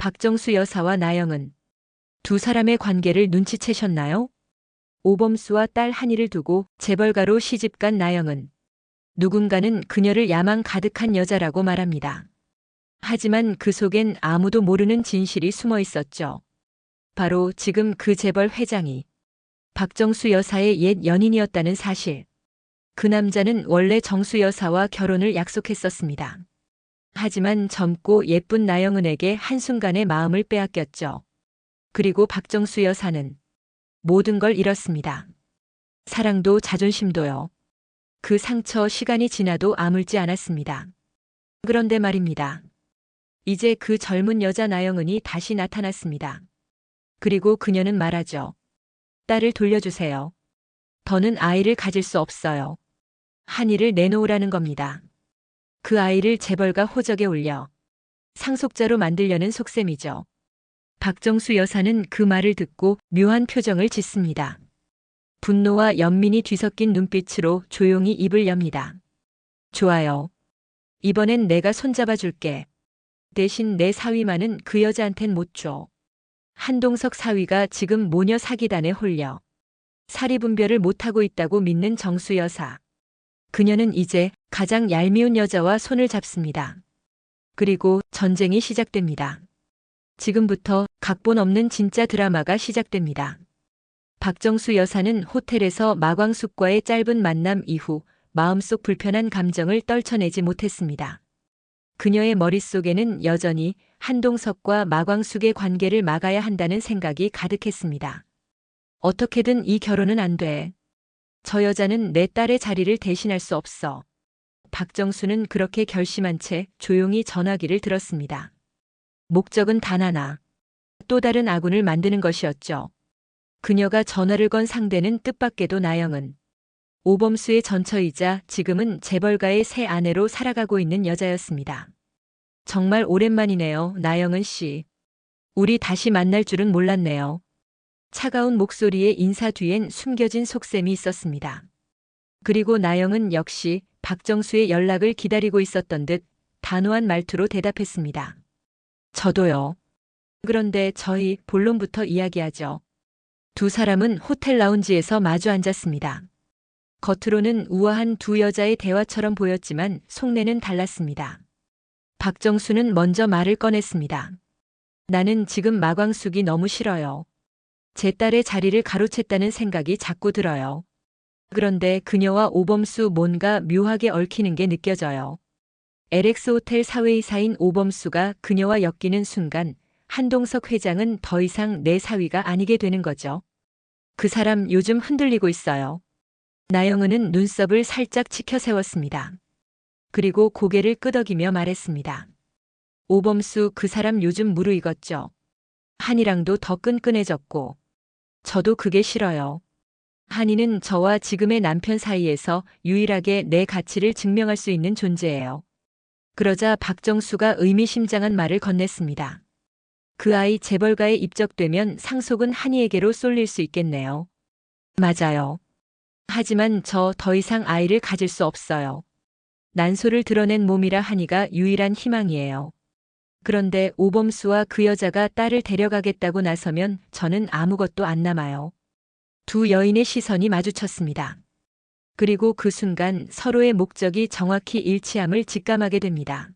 박정수 여사와 나영은 두 사람의 관계를 눈치채셨나요? 오범수와 딸 한이를 두고 재벌가로 시집간 나영은 누군가는 그녀를 야망 가득한 여자라고 말합니다. 하지만 그 속엔 아무도 모르는 진실이 숨어 있었죠. 바로 지금 그 재벌 회장이 박정수 여사의 옛 연인이었다는 사실. 그 남자는 원래 정수 여사와 결혼을 약속했었습니다. 하지만 젊고 예쁜 나영은에게 한순간에 마음을 빼앗겼죠. 그리고 박정수 여사는 모든 걸 잃었습니다. 사랑도 자존심도요. 그 상처 시간이 지나도 아물지 않았습니다. 그런데 말입니다. 이제 그 젊은 여자 나영은이 다시 나타났습니다. 그리고 그녀는 말하죠. 딸을 돌려주세요. 더는 아이를 가질 수 없어요. 한이를 내놓으라는 겁니다. 그 아이를 재벌가 호적에 올려 상속자로 만들려는 속셈이죠. 박정수 여사는 그 말을 듣고 묘한 표정을 짓습니다. 분노와 연민이 뒤섞인 눈빛으로 조용히 입을 엽니다. 좋아요. 이번엔 내가 손잡아 줄게. 대신 내 사위만은 그 여자한텐 못 줘. 한동석 사위가 지금 모녀 사기단에 홀려 사리분별을 못하고 있다고 믿는 정수 여사. 그녀는 이제 가장 얄미운 여자와 손을 잡습니다. 그리고 전쟁이 시작됩니다. 지금부터 각본 없는 진짜 드라마가 시작됩니다. 박정수 여사는 호텔에서 마광숙과의 짧은 만남 이후 마음속 불편한 감정을 떨쳐내지 못했습니다. 그녀의 머릿속에는 여전히 한동석과 마광숙의 관계를 막아야 한다는 생각이 가득했습니다. 어떻게든 이 결혼은 안 돼. 저 여자는 내 딸의 자리를 대신할 수 없어. 박정수는 그렇게 결심한 채 조용히 전화기를 들었습니다. 목적은 단 하나. 또 다른 아군을 만드는 것이었죠. 그녀가 전화를 건 상대는 뜻밖에도 나영은 오범수의 전처이자 지금은 재벌가의 새 아내로 살아가고 있는 여자였습니다. 정말 오랜만이네요, 나영은 씨. 우리 다시 만날 줄은 몰랐네요. 차가운 목소리의 인사 뒤엔 숨겨진 속셈이 있었습니다. 그리고 나영은 역시 박정수의 연락을 기다리고 있었던 듯 단호한 말투로 대답했습니다. 저도요. 그런데 저희 본론부터 이야기하죠. 두 사람은 호텔 라운지에서 마주 앉았습니다. 겉으로는 우아한 두 여자의 대화처럼 보였지만 속내는 달랐습니다. 박정수는 먼저 말을 꺼냈습니다. 나는 지금 마광숙이 너무 싫어요. 제 딸의 자리를 가로챘다는 생각이 자꾸 들어요. 그런데 그녀와 오범수 뭔가 묘하게 얽히는 게 느껴져요. LX 호텔 사회이사인 오범수가 그녀와 엮이는 순간 한동석 회장은 더 이상 내 사위가 아니게 되는 거죠. 그 사람 요즘 흔들리고 있어요. 나영은은 눈썹을 살짝 치켜 세웠습니다. 그리고 고개를 끄덕이며 말했습니다. 오범수 그 사람 요즘 무르익었죠. 한이랑도 더 끈끈해졌고. 저도 그게 싫어요. 한이는 저와 지금의 남편 사이에서 유일하게 내 가치를 증명할 수 있는 존재예요. 그러자 박정수가 의미심장한 말을 건넸습니다. 그 아이 재벌가에 입적되면 상속은 한이에게로 쏠릴 수 있겠네요. 맞아요. 하지만 저 더 이상 아이를 가질 수 없어요. 난소를 드러낸 몸이라 한이가 유일한 희망이에요. 그런데 오범수와 그 여자가 딸을 데려가겠다고 나서면 저는 아무것도 안 남아요. 두 여인의 시선이 마주쳤습니다. 그리고 그 순간 서로의 목적이 정확히 일치함을 직감하게 됩니다.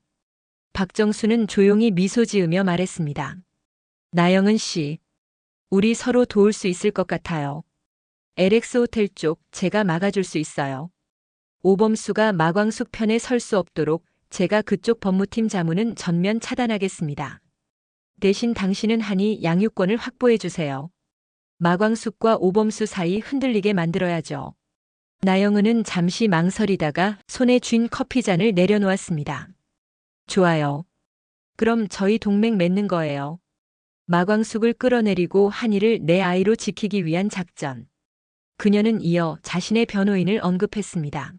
박정수는 조용히 미소 지으며 말했습니다. 나영은 씨, 우리 서로 도울 수 있을 것 같아요. LX 호텔 쪽 제가 막아줄 수 있어요. 오범수가 마광숙 편에 설 수 없도록 제가 그쪽 법무팀 자문은 전면 차단하겠습니다. 대신 당신은 한이 양육권을 확보해 주세요. 마광숙과 오범수 사이 흔들리게 만들어야죠. 나영은은 잠시 망설이다가 손에 쥔 커피잔을 내려놓았습니다. 좋아요. 그럼 저희 동맹 맺는 거예요. 마광숙을 끌어내리고 한이를 내 아이로 지키기 위한 작전. 그녀는 이어 자신의 변호인을 언급했습니다.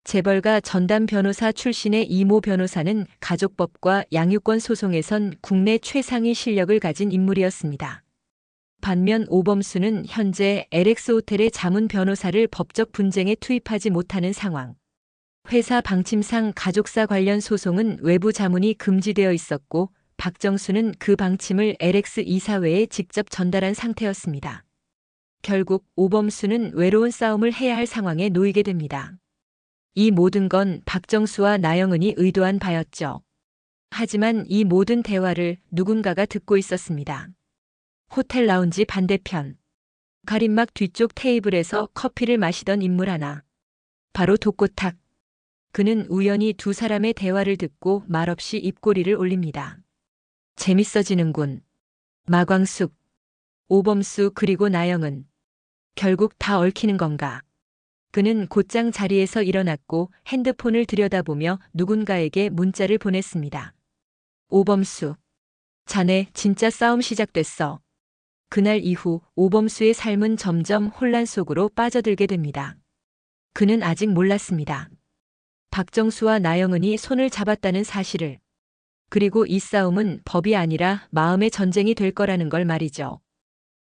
재벌가 전담 변호사 출신의 이모 변호사는 가족법과 양육권 소송에선 국내 최상위 실력을 가진 인물이었습니다. 반면 오범수는 현재 LX 호텔의 자문 변호사를 법적 분쟁에 투입하지 못하는 상황. 회사 방침상 가족사 관련 소송은 외부 자문이 금지되어 있었고 박정수는 그 방침을 LX 이사회에 직접 전달한 상태였습니다. 결국 오범수는 외로운 싸움을 해야 할 상황에 놓이게 됩니다. 이 모든 건 박정수와 나영은이 의도한 바였죠. 하지만 이 모든 대화를 누군가가 듣고 있었습니다. 호텔 라운지 반대편. 가림막 뒤쪽 테이블에서 커피를 마시던 인물 하나. 바로 독고탁. 그는 우연히 두 사람의 대화를 듣고 말없이 입꼬리를 올립니다. 재밌어지는군. 마광숙, 오범수 그리고 나영은. 결국 다 얽히는 건가? 그는 곧장 자리에서 일어났고 핸드폰을 들여다보며 누군가에게 문자를 보냈습니다. 오범수. 자네 진짜 싸움 시작됐어. 그날 이후 오범수의 삶은 점점 혼란 속으로 빠져들게 됩니다. 그는 아직 몰랐습니다. 박정수와 나영은이 손을 잡았다는 사실을. 그리고 이 싸움은 법이 아니라 마음의 전쟁이 될 거라는 걸 말이죠.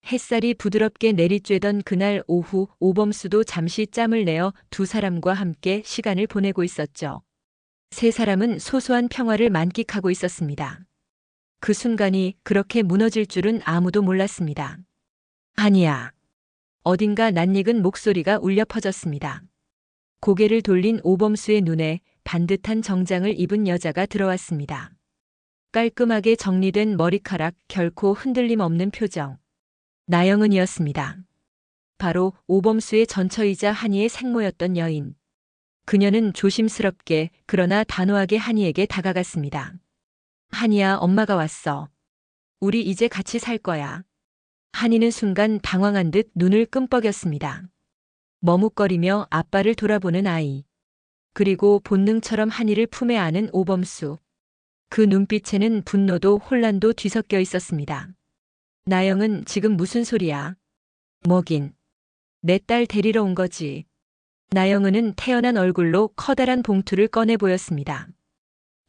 햇살이 부드럽게 내리쬐던 그날 오후 오범수도 잠시 짬을 내어 두 사람과 함께 시간을 보내고 있었죠. 세 사람은 소소한 평화를 만끽하고 있었습니다. 그 순간이 그렇게 무너질 줄은 아무도 몰랐습니다. 아니야. 어딘가 낯익은 목소리가 울려 퍼졌습니다. 고개를 돌린 오범수의 눈에 반듯한 정장을 입은 여자가 들어왔습니다. 깔끔하게 정리된 머리카락, 결코 흔들림 없는 표정. 나영은이었습니다. 바로 오범수의 전처이자 한이의 생모였던 여인. 그녀는 조심스럽게 그러나 단호하게 한이에게 다가갔습니다. 한이야, 엄마가 왔어. 우리 이제 같이 살 거야. 한이는 순간 당황한 듯 눈을 끔뻑였습니다. 머뭇거리며 아빠를 돌아보는 아이. 그리고 본능처럼 한이를 품에 안은 오범수. 그 눈빛에는 분노도 혼란도 뒤섞여 있었습니다. 나영은 지금 무슨 소리야? 뭐긴. 내 딸 데리러 온 거지. 나영은은 태연한 얼굴로 커다란 봉투를 꺼내 보였습니다.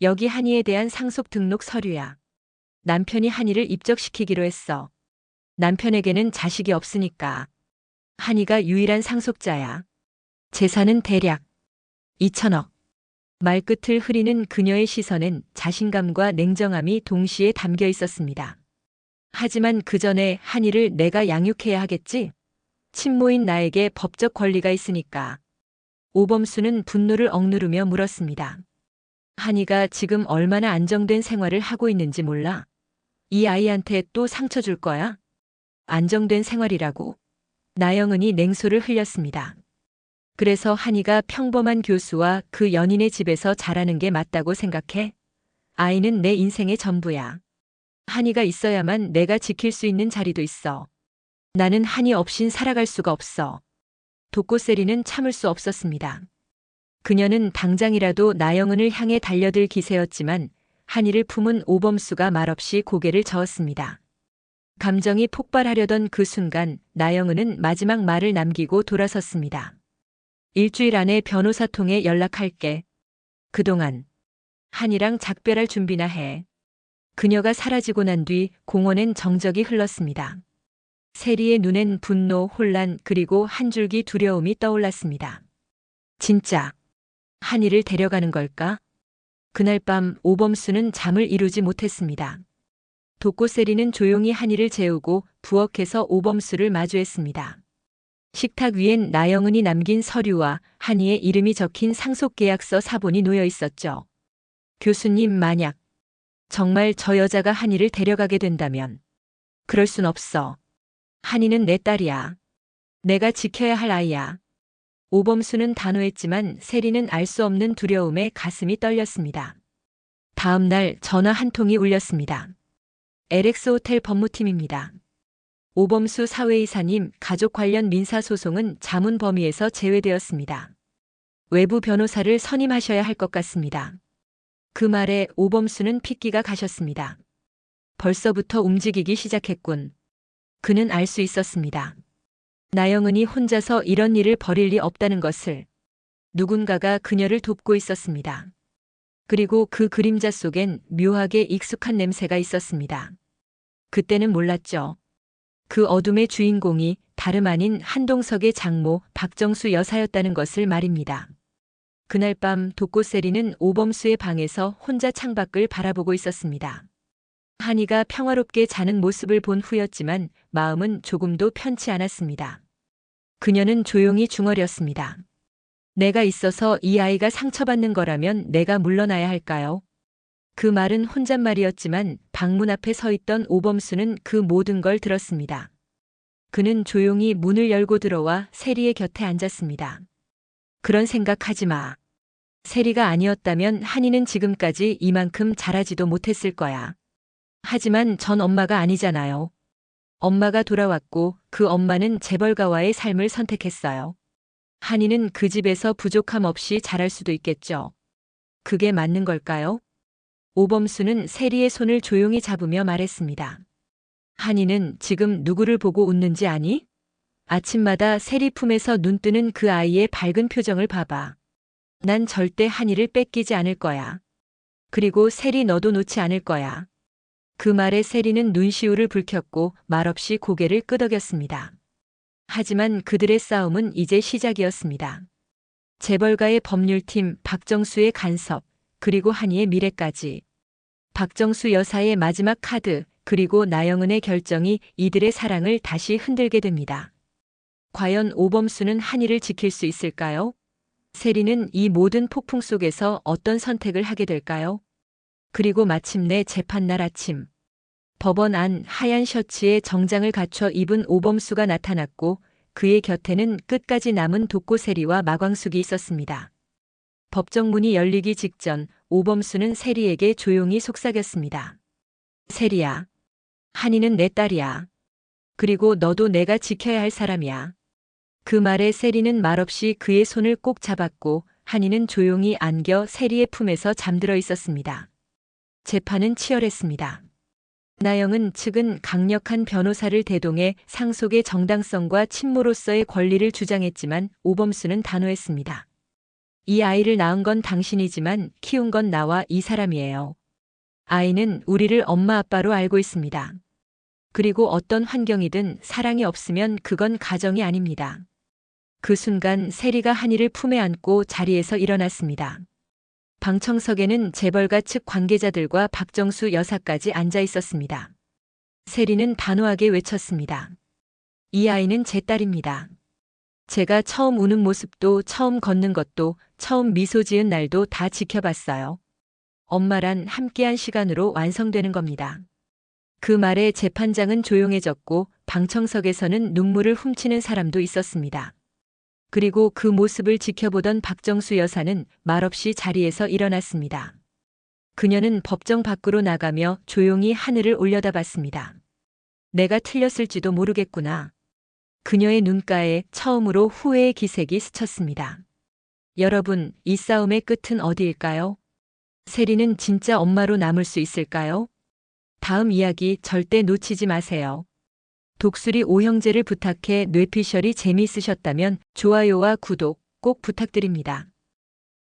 여기 한이에 대한 상속 등록 서류야. 남편이 한이를 입적시키기로 했어. 남편에게는 자식이 없으니까. 한이가 유일한 상속자야. 재산은 대략 2천억. 말끝을 흐리는 그녀의 시선엔 자신감과 냉정함이 동시에 담겨 있었습니다. 하지만 그 전에 한이를 내가 양육해야 하겠지? 친모인 나에게 법적 권리가 있으니까. 오범수는 분노를 억누르며 물었습니다. 한이가 지금 얼마나 안정된 생활을 하고 있는지 몰라? 이 아이한테 또 상처 줄 거야? 안정된 생활이라고? 나영은이 냉소를 흘렸습니다. 그래서 한이가 평범한 교수와 그 연인의 집에서 자라는 게 맞다고 생각해? 아이는 내 인생의 전부야. 한이가 있어야만 내가 지킬 수 있는 자리도 있어. 나는 한이 없인 살아갈 수가 없어. 독고세리는 참을 수 없었습니다. 그녀는 당장이라도 나영은을 향해 달려들 기세였지만 한이를 품은 오범수가 말없이 고개를 저었습니다. 감정이 폭발하려던 그 순간 나영은은 마지막 말을 남기고 돌아섰습니다. 일주일 안에 변호사 통해 연락할게. 그동안 한이랑 작별할 준비나 해. 그녀가 사라지고 난 뒤 공원엔 정적이 흘렀습니다. 세리의 눈엔 분노, 혼란 그리고 한 줄기 두려움이 떠올랐습니다. 진짜 한이를 데려가는 걸까? 그날 밤 오범수는 잠을 이루지 못했습니다. 독고세리는 조용히 한이를 재우고 부엌에서 오범수를 마주했습니다. 식탁 위엔 나영은이 남긴 서류와 한이의 이름이 적힌 상속계약서 사본이 놓여 있었죠. 교수님, 만약 정말 저 여자가 한이를 데려가게 된다면. 그럴 순 없어. 한이는 내 딸이야. 내가 지켜야 할 아이야. 오범수는 단호했지만 세리는 알 수 없는 두려움에 가슴이 떨렸습니다. 다음 날 전화 한 통이 울렸습니다. LX 호텔 법무팀입니다. 오범수 사회이사님, 가족 관련 민사소송은 자문 범위에서 제외되었습니다. 외부 변호사를 선임하셔야 할 것 같습니다. 그 말에 오범수는 핏기가 가셨습니다. 벌써부터 움직이기 시작했군. 그는 알 수 있었습니다. 나영은이 혼자서 이런 일을 벌일 리 없다는 것을. 누군가가 그녀를 돕고 있었습니다. 그리고 그 그림자 속엔 묘하게 익숙한 냄새가 있었습니다. 그때는 몰랐죠. 그 어둠의 주인공이 다름 아닌 한동석의 장모 박정수 여사였다는 것을 말입니다. 그날 밤 독고세리는 오범수의 방에서 혼자 창밖을 바라보고 있었습니다. 한이가 평화롭게 자는 모습을 본 후였지만 마음은 조금도 편치 않았습니다. 그녀는 조용히 중얼였습니다. 내가 있어서 이 아이가 상처받는 거라면 내가 물러나야 할까요? 그 말은 혼잣말이었지만 방문 앞에 서 있던 오범수는 그 모든 걸 들었습니다. 그는 조용히 문을 열고 들어와 세리의 곁에 앉았습니다. 그런 생각하지 마. 세리가 아니었다면 한이는 지금까지 이만큼 자라지도 못했을 거야. 하지만 전 엄마가 아니잖아요. 엄마가 돌아왔고 그 엄마는 재벌가와의 삶을 선택했어요. 한이는 그 집에서 부족함 없이 자랄 수도 있겠죠. 그게 맞는 걸까요? 오범수는 세리의 손을 조용히 잡으며 말했습니다. 한이는 지금 누구를 보고 웃는지 아니? 아침마다 세리 품에서 눈뜨는 그 아이의 밝은 표정을 봐봐. 난 절대 한이를 뺏기지 않을 거야. 그리고 세리 너도 놓지 않을 거야. 그 말에 세리는 눈시울을 붉혔고 말없이 고개를 끄덕였습니다. 하지만 그들의 싸움은 이제 시작이었습니다. 재벌가의 법률팀 박정수의 간섭, 그리고 한이의 미래까지. 박정수 여사의 마지막 카드, 그리고 나영은의 결정이 이들의 사랑을 다시 흔들게 됩니다. 과연 오범수는 한이를 지킬 수 있을까요? 세리는 이 모든 폭풍 속에서 어떤 선택을 하게 될까요? 그리고 마침내 재판날 아침. 법원 안 하얀 셔츠에 정장을 갖춰 입은 오범수가 나타났고 그의 곁에는 끝까지 남은 독고세리와 마광숙이 있었습니다. 법정문이 열리기 직전 오범수는 세리에게 조용히 속삭였습니다. 세리야. 한이는 내 딸이야. 그리고 너도 내가 지켜야 할 사람이야. 그 말에 세리는 말없이 그의 손을 꼭 잡았고 한이는 조용히 안겨 세리의 품에서 잠들어 있었습니다. 재판은 치열했습니다. 나영은 측은 강력한 변호사를 대동해 상속의 정당성과 친모로서의 권리를 주장했지만 오범수는 단호했습니다. 이 아이를 낳은 건 당신이지만 키운 건 나와 이 사람이에요. 아이는 우리를 엄마 아빠로 알고 있습니다. 그리고 어떤 환경이든 사랑이 없으면 그건 가정이 아닙니다. 그 순간 세리가 한이를 품에 안고 자리에서 일어났습니다. 방청석에는 재벌가 측 관계자들과 박정수 여사까지 앉아 있었습니다. 세리는 단호하게 외쳤습니다. 이 아이는 제 딸입니다. 제가 처음 우는 모습도 처음 걷는 것도 처음 미소 지은 날도 다 지켜봤어요. 엄마란 함께한 시간으로 완성되는 겁니다. 그 말에 재판장은 조용해졌고 방청석에서는 눈물을 훔치는 사람도 있었습니다. 그리고 그 모습을 지켜보던 박정수 여사는 말없이 자리에서 일어났습니다. 그녀는 법정 밖으로 나가며 조용히 하늘을 올려다봤습니다. 내가 틀렸을지도 모르겠구나. 그녀의 눈가에 처음으로 후회의 기색이 스쳤습니다. 여러분, 이 싸움의 끝은 어디일까요? 세리는 진짜 엄마로 남을 수 있을까요? 다음 이야기 절대 놓치지 마세요. 독수리 오형제를 부탁해 뇌피셜이 재미있으셨다면 좋아요와 구독 꼭 부탁드립니다.